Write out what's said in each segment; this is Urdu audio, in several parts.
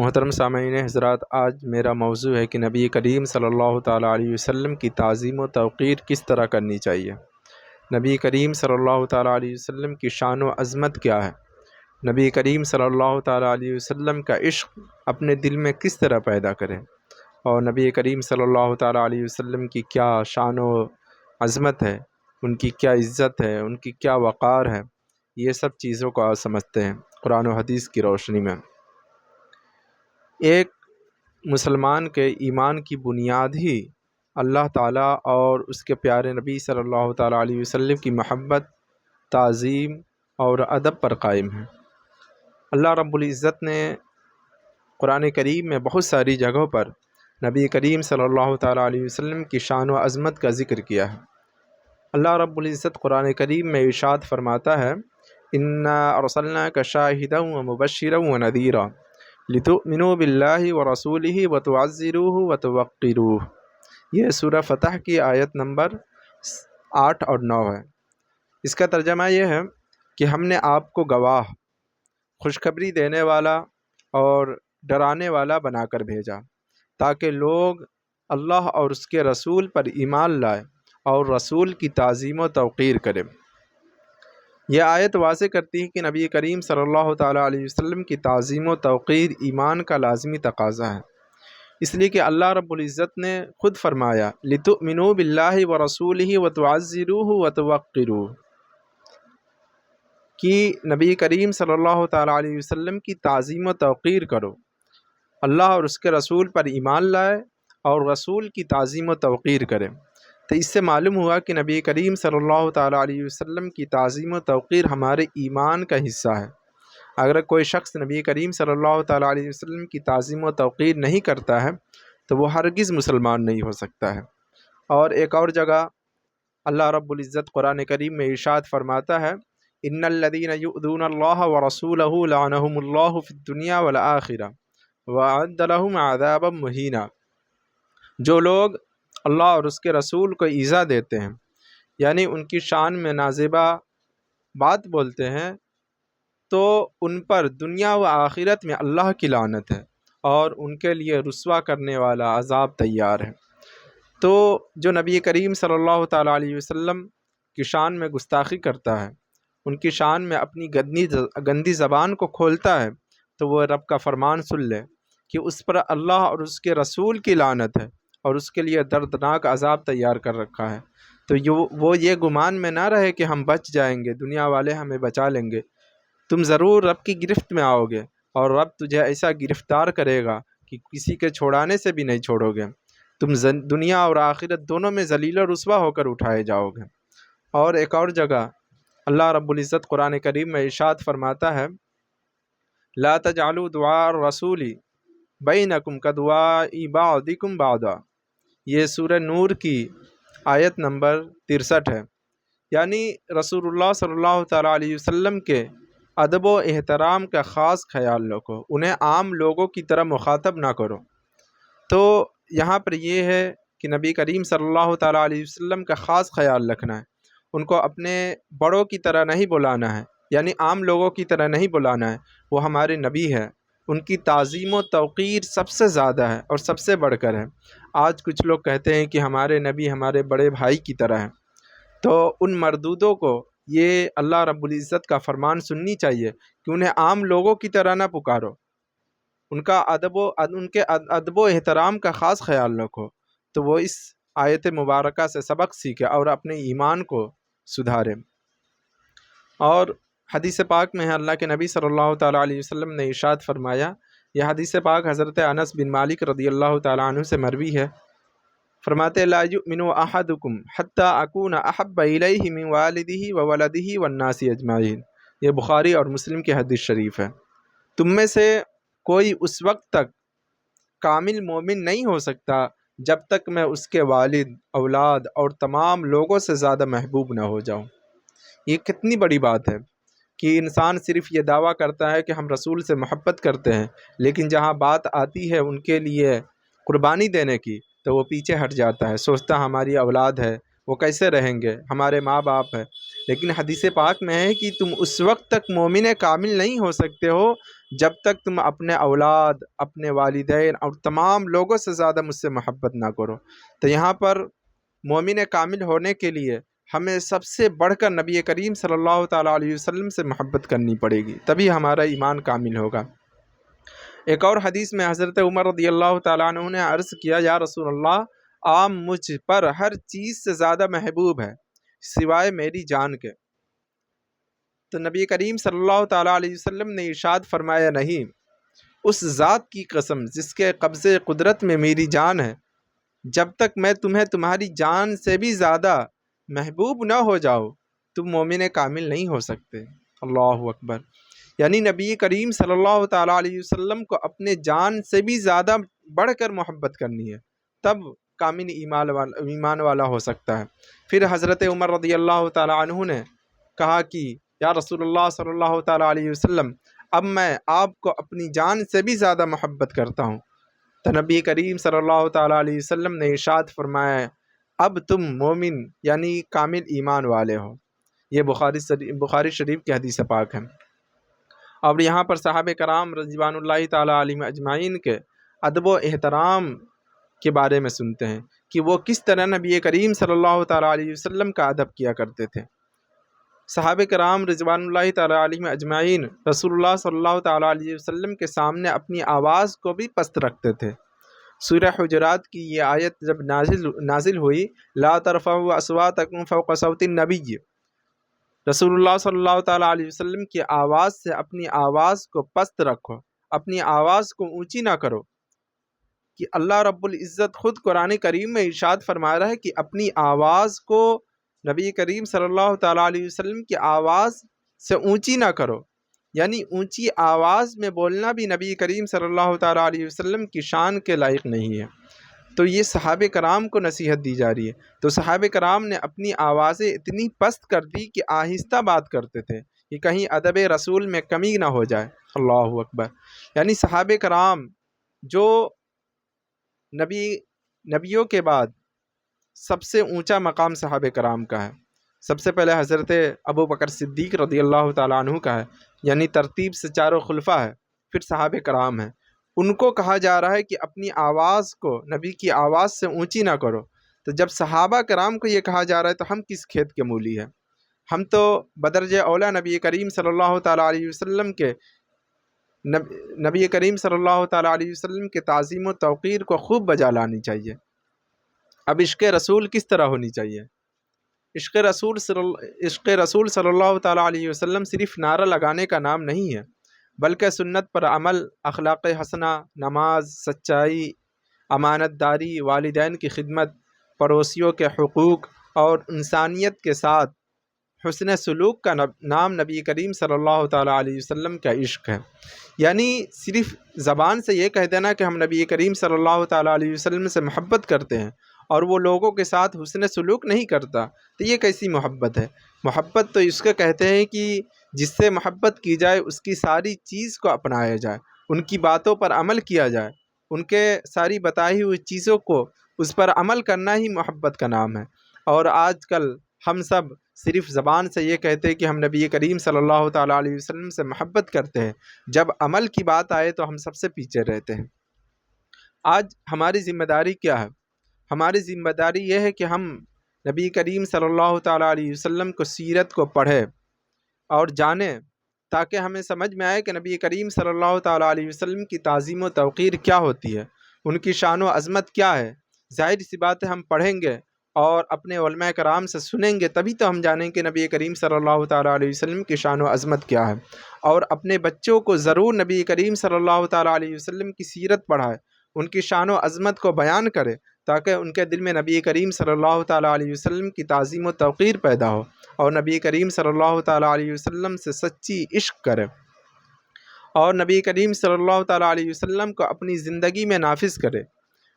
محترم سامعین حضرات، آج میرا موضوع ہے کہ نبی کریم صلی اللہ تعالیٰ علیہ وسلم کی تعظیم و توقیر کس طرح کرنی چاہیے۔ نبی کریم صلی اللہ تعالیٰ علیہ وسلم کی شان و عظمت کیا ہے؟ نبی کریم صلی اللہ تعالیٰ علیہ وسلم کا عشق اپنے دل میں کس طرح پیدا کریں، اور نبی کریم صلی اللہ تعالیٰ علیہ وسلم کی کیا شان و عظمت ہے، ان کی کیا عزت ہے، ان کی کیا وقار ہے، یہ سب چیزوں کو آج سمجھتے ہیں قرآن و حدیث کی روشنی میں۔ ایک مسلمان کے ایمان کی بنیاد ہی اللہ تعالیٰ اور اس کے پیارے نبی صلی اللہ تعالیٰ علیہ وسلم کی محبت، تعظیم اور ادب پر قائم ہے۔ اللہ رب العزت نے قرآن کریم میں بہت ساری جگہوں پر نبی کریم صلی اللہ تعالیٰ علیہ وسلم کی شان و عظمت کا ذکر کیا ہے۔ اللہ رب العزت قرآن کریم میں ارشاد فرماتا ہے، اِنَّا أَرْسَلْنَاكَ شَاهِدًا وَمُبَشِّرًا وَنَذِيرًا لِتُؤْمِنُوا بِاللَّهِ وَرَسُولِهِ وَتُعَزِّرُوهُ وَتُوَقِّرُوهُ۔ یہ سورہ فتح کی آیت نمبر 8 اور 9 ہے۔ اس کا ترجمہ یہ ہے کہ ہم نے آپ کو گواہ، خوشخبری دینے والا اور ڈرانے والا بنا کر بھیجا تاکہ لوگ اللہ اور اس کے رسول پر ایمان لائے اور رسول کی تعظیم و توقیر کریں۔ یہ آیت واضح کرتی ہے کہ نبی کریم صلی اللہ تعالیٰ علیہ وسلم کی تعظیم و توقیر ایمان کا لازمی تقاضا ہے، اس لیے کہ اللہ رب العزت نے خود فرمایا، لِتُؤْمِنُوا بِاللَّهِ وَرَسُولِهِ وَتُعَزِّرُوهُ وَتُوَقِّرُوهُ کہ نبی کریم صلی اللہ تعالیٰ علیہ وسلم کی تعظیم و توقیر کرو، اللہ اور اس کے رسول پر ایمان لائے اور رسول کی تعظیم و توقیر کرے۔ تو اس سے معلوم ہوا کہ نبی کریم صلی اللہ تعالیٰ علیہ وسلم کی تعظیم و توقیر ہمارے ایمان کا حصہ ہے۔ اگر کوئی شخص نبی کریم صلی اللہ تعالیٰ علیہ وسلم کی تعظیم و توقیر نہیں کرتا ہے تو وہ ہرگز مسلمان نہیں ہو سکتا ہے۔ اور ایک اور جگہ اللہ رب العزت قرآن کریم میں ارشاد فرماتا ہے، ان الذین یؤذون اللہ ورسولہ لعنہم اللہ فی الدنیا والآخرہ وأعد لهم عذابا مہینا۔ جو لوگ اللہ اور اس کے رسول کو ایذا دیتے ہیں، یعنی ان کی شان میں نازیبا بات بولتے ہیں، تو ان پر دنیا و آخرت میں اللہ کی لعنت ہے اور ان کے لیے رسوا کرنے والا عذاب تیار ہے۔ تو جو نبی کریم صلی اللہ تعالیٰ علیہ وسلم کی شان میں گستاخی کرتا ہے، ان کی شان میں اپنی گندی زبان کو کھولتا ہے، تو وہ رب کا فرمان سن لے کہ اس پر اللہ اور اس کے رسول کی لعنت ہے اور اس کے لیے دردناک عذاب تیار کر رکھا ہے۔ تو وہ یہ گمان میں نہ رہے کہ ہم بچ جائیں گے، دنیا والے ہمیں بچا لیں گے۔ تم ضرور رب کی گرفت میں آؤ گے اور رب تجھے ایسا گرفتار کرے گا کہ کسی کے چھوڑانے سے بھی نہیں چھوڑو گے۔ تم دنیا اور آخرت دونوں میں ذلیل و رسوا ہو کر اٹھائے جاؤ گے۔ اور ایک اور جگہ اللہ رب العزت قرآن کریم میں ارشاد فرماتا ہے، لا تجعلوا دعاء الرسول بینکم کدعاء بعضکم بعضا۔ یہ سورہ نور کی آیت نمبر 63 ہے، یعنی رسول اللہ صلی اللہ تعالیٰ علیہ وسلم کے ادب و احترام کا خاص خیال رکھو، انہیں عام لوگوں کی طرح مخاطب نہ کرو۔ تو یہاں پر یہ ہے کہ نبی کریم صلی اللہ تعالیٰ علیہ وسلم کا خاص خیال رکھنا ہے، ان کو اپنے بڑوں کی طرح نہیں بلانا ہے، یعنی عام لوگوں کی طرح نہیں بلانا ہے۔ وہ ہمارے نبی ہے، ان کی تعظیم و توقیر سب سے زیادہ ہے اور سب سے بڑھ کر ہے۔ آج کچھ لوگ کہتے ہیں کہ ہمارے نبی ہمارے بڑے بھائی کی طرح ہیں، تو ان مردودوں کو یہ اللہ رب العزت کا فرمان سننی چاہیے کہ انہیں عام لوگوں کی طرح نہ پکارو، ان کے ادب و احترام کا خاص خیال رکھو، تو وہ اس آیت مبارکہ سے سبق سیکھے اور اپنے ایمان کو سدھارے۔ اور حدیث پاک میں ہے، اللہ کے نبی صلی اللہ تعالیٰ علیہ وسلم نے ارشاد فرمایا، یہ حدیث پاک حضرت انس بن مالک رضی اللہ تعالیٰ عنہ سے مروی ہے، فرماتے لا یؤمن احدکم حتی اکون احب الیہ من والدہ وولدہ والناس اجمعین۔ یہ بخاری اور مسلم کی حدیث شریف ہے۔ تم میں سے کوئی اس وقت تک کامل مومن نہیں ہو سکتا جب تک میں اس کے والد، اولاد اور تمام لوگوں سے زیادہ محبوب نہ ہو جاؤں۔ یہ کتنی بڑی بات ہے کہ انسان صرف یہ دعویٰ کرتا ہے کہ ہم رسول سے محبت کرتے ہیں، لیکن جہاں بات آتی ہے ان کے لیے قربانی دینے کی تو وہ پیچھے ہٹ جاتا ہے، سوچتا ہماری اولاد ہے، وہ کیسے رہیں گے، ہمارے ماں باپ ہے۔ لیکن حدیث پاک میں ہے کہ تم اس وقت تک مومن کامل نہیں ہو سکتے ہو جب تک تم اپنے اولاد، اپنے والدین اور تمام لوگوں سے زیادہ مجھ سے محبت نہ کرو۔ تو یہاں پر مومن کامل ہونے کے لیے ہمیں سب سے بڑھ کر نبی کریم صلی اللہ تعالیٰ علیہ وسلم سے محبت کرنی پڑے گی، تبھی ہمارا ایمان کامل ہوگا۔ ایک اور حدیث میں حضرت عمر رضی اللہ تعالیٰ عنہ نے عرض کیا، یا رسول اللہ، آپ مجھ پر ہر چیز سے زیادہ محبوب ہے سوائے میری جان کے۔ تو نبی کریم صلی اللہ تعالیٰ علیہ وسلم نے ارشاد فرمایا، نہیں، اس ذات کی قسم جس کے قبضے قدرت میں میری جان ہے، جب تک میں تمہیں تمہاری جان سے بھی زیادہ محبوب نہ ہو جاؤ تم مومن کامل نہیں ہو سکتے۔ اللہ اکبر۔ یعنی نبی کریم صلی اللہ تعالیٰ علیہ وسلم کو اپنے جان سے بھی زیادہ بڑھ کر محبت کرنی ہے، تب کامل ایمان والا ہو سکتا ہے۔ پھر حضرت عمر رضی اللہ تعالیٰ عنہ نے کہا کہ یا رسول اللہ صلی اللہ تعالیٰ علیہ وسلم، اب میں آپ کو اپنی جان سے بھی زیادہ محبت کرتا ہوں۔ تو نبی کریم صلی اللہ تعالیٰ علیہ وسلم نے ارشاد فرمایا، اب تم مومن یعنی کامل ایمان والے ہو۔ یہ بخاری شریف کی حدیث پاک ہے۔ اور یہاں پر صحابہ کرام رضوان اللہ تعالیٰ علیہم اجمعین کے ادب و احترام کے بارے میں سنتے ہیں کہ وہ کس طرح نبی کریم صلی اللہ تعالیٰ علیہ وسلم کا ادب کیا کرتے تھے۔ صحابہ کرام رضوان اللہ تعالیٰ علیہم اجمعین رسول اللہ صلی اللہ تعالیٰ علیہ وسلم کے سامنے اپنی آواز کو بھی پست رکھتے تھے۔ سورہ حجرات کی یہ آیت جب نازل ہوئی، لا ترفعوا اصواتکم فوق صوت النبی، رسول اللہ صلی اللہ تعالیٰ علیہ وسلم کی آواز سے اپنی آواز کو پست رکھو، اپنی آواز کو اونچی نہ کرو، کہ اللہ رب العزت خود قرآن کریم میں ارشاد فرما رہا ہے کہ اپنی آواز کو نبی کریم صلی اللہ تعالیٰ علیہ وسلم کی آواز سے اونچی نہ کرو، یعنی اونچی آواز میں بولنا بھی نبی کریم صلی اللہ تعالیٰ علیہ وسلم کی شان کے لائق نہیں ہے۔ تو یہ صحابہ کرام کو نصیحت دی جا رہی ہے۔ تو صحابہ کرام نے اپنی آوازیں اتنی پست کر دی کہ آہستہ بات کرتے تھے کہ کہیں ادب رسول میں کمی نہ ہو جائے۔ اللہ اکبر۔ یعنی صحابہ کرام جو نبیوں کے بعد سب سے اونچا مقام صحابہ کرام کا ہے، سب سے پہلے حضرت ابو بکر صدیق رضی اللہ تعالیٰ عنہ کا ہے، یعنی ترتیب سے چاروں خلفاء ہے، پھر صحابہ کرام ہیں۔ ان کو کہا جا رہا ہے کہ اپنی آواز کو نبی کی آواز سے اونچی نہ کرو۔ تو جب صحابہ کرام کو یہ کہا جا رہا ہے تو ہم کس کھیت کے مولی ہیں؟ ہم تو بدرجہ اولا نبی کریم صلی اللہ تعالیٰ علیہ وسلم کے نبی کریم صلی اللہ تعالیٰ علیہ وسلم کے تعظیم و توقیر کو خوب بجا لانی چاہیے۔ اب عشق رسول کس طرح ہونی چاہیے؟ عشق رسول صلی اللہ تعالیٰ علیہ وسلم صرف نعرہ لگانے کا نام نہیں ہے، بلکہ سنت پر عمل، اخلاق حسنہ، نماز، سچائی، امانت داری، والدین کی خدمت، پڑوسیوں کے حقوق اور انسانیت کے ساتھ حسن سلوک کا نام نبی کریم صلی اللہ تعالیٰ علیہ وسلم کا عشق ہے۔ یعنی صرف زبان سے یہ کہہ دینا کہ ہم نبی کریم صلی اللہ تعالیٰ علیہ وسلم سے محبت کرتے ہیں اور وہ لوگوں کے ساتھ حسن سلوک نہیں کرتا، تو یہ کیسی محبت ہے؟ محبت تو اس کو کہتے ہیں کہ جس سے محبت کی جائے اس کی ساری چیز کو اپنایا جائے، ان کی باتوں پر عمل کیا جائے، ان کے ساری بتائی ہوئی چیزوں کو اس پر عمل کرنا ہی محبت کا نام ہے۔ اور آج کل ہم سب صرف زبان سے یہ کہتے ہیں کہ ہم نبی کریم صلی اللہ تعالیٰ علیہ وسلم سے محبت کرتے ہیں، جب عمل کی بات آئے تو ہم سب سے پیچھے رہتے ہیں۔ آج ہماری ذمہ داری کیا ہے؟ ہماری ذمہ داری یہ ہے کہ ہم نبی کریم صلی اللہ تعالیٰ علیہ وسلم کو سیرت کو پڑھیں اور جانیں، تاکہ ہمیں سمجھ میں آئے کہ نبی کریم صلی اللہ تعالیٰ علیہ وسلم کی تعظیم و توقیر کیا ہوتی ہے، ان کی شان و عظمت کیا ہے۔ ظاہر سی بات ہے، ہم پڑھیں گے اور اپنے علماء کرام سے سنیں گے تبھی تو ہم جانیں کہ نبی کریم صلی اللہ تعالیٰ علیہ وسلم کی شان و عظمت کیا ہے۔ اور اپنے بچوں کو ضرور نبی کریم صلی اللہ تعالیٰ علیہ وسلم کی سیرت پڑھائے، ان کی شان و عظمت کو بیان کرے، تاکہ ان کے دل میں نبی کریم صلی اللہ تعالیٰ علیہ وسلم کی تعظیم و توقیر پیدا ہو اور نبی کریم صلی اللہ تعالیٰ علیہ وسلم سے سچی عشق کرے، اور نبی کریم صلی اللہ تعالیٰ علیہ وسلم کو اپنی زندگی میں نافذ کرے۔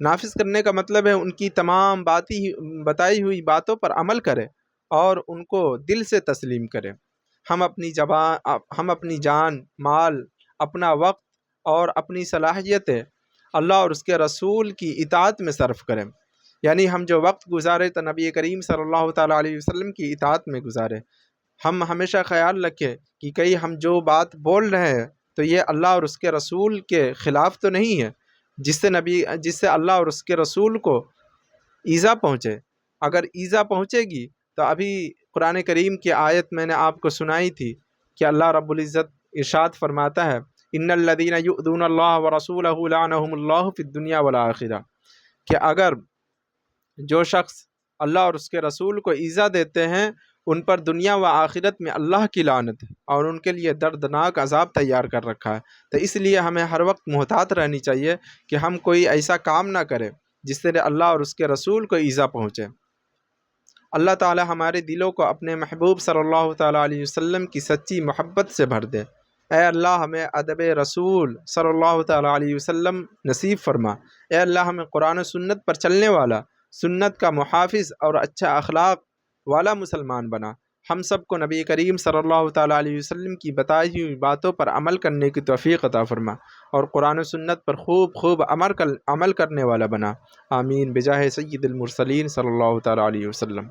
نافذ کرنے کا مطلب ہے ان کی تمام بتائی ہوئی باتوں پر عمل کرے اور ان کو دل سے تسلیم کرے۔ ہم اپنی جان، مال، اپنا وقت اور اپنی صلاحیتیں اللہ اور اس کے رسول کی اطاعت میں صرف کریں۔ یعنی ہم جو وقت گزارے تو نبی کریم صلی اللہ تعالیٰ علیہ وسلم کی اطاعت میں گزارے، ہم ہمیشہ خیال رکھیں کہ کہیں ہم جو بات بول رہے ہیں تو یہ اللہ اور اس کے رسول کے خلاف تو نہیں ہے، جس سے اللہ اور اس کے رسول کو ایذا پہنچے۔ اگر ایذا پہنچے گی تو ابھی قرآن کریم کی آیت میں نے آپ کو سنائی تھی کہ اللہ رب العزت ارشاد فرماتا ہے ان الذین یؤذون اللہ ورسولہ لعنہم اللہ فی الدنیا والآخرہ، کہ اگر جو شخص اللہ اور اس کے رسول کو ایذا دیتے ہیں ان پر دنیا و آخرت میں اللہ کی لعنت ہے اور ان کے لیے دردناک عذاب تیار کر رکھا ہے۔ تو اس لیے ہمیں ہر وقت محتاط رہنی چاہیے کہ ہم کوئی ایسا کام نہ کریں جس سے اللہ اور اس کے رسول کو ایذا پہنچے۔ اللہ تعالی ہمارے دلوں کو اپنے محبوب صلی اللہ تعالیٰ علیہ وسلم کی سچی محبت سے بھر دے۔ اے اللہ ہمیں ادب رسول صلی اللہ تعالیٰ علیہ وسلم نصیب فرما۔ اے اللہ ہمیں قرآن و سنت پر چلنے والا، سنت کا محافظ اور اچھا اخلاق والا مسلمان بنا۔ ہم سب کو نبی کریم صلی اللہ تعالیٰ علیہ وسلم کی بتائی ہوئی باتوں پر عمل کرنے کی توفیق عطا فرما اور قرآن و سنت پر خوب عمل کرنے والا بنا۔ آمین بجاہ سید المرسلین صلی اللہ تعالیٰ علیہ وسلم۔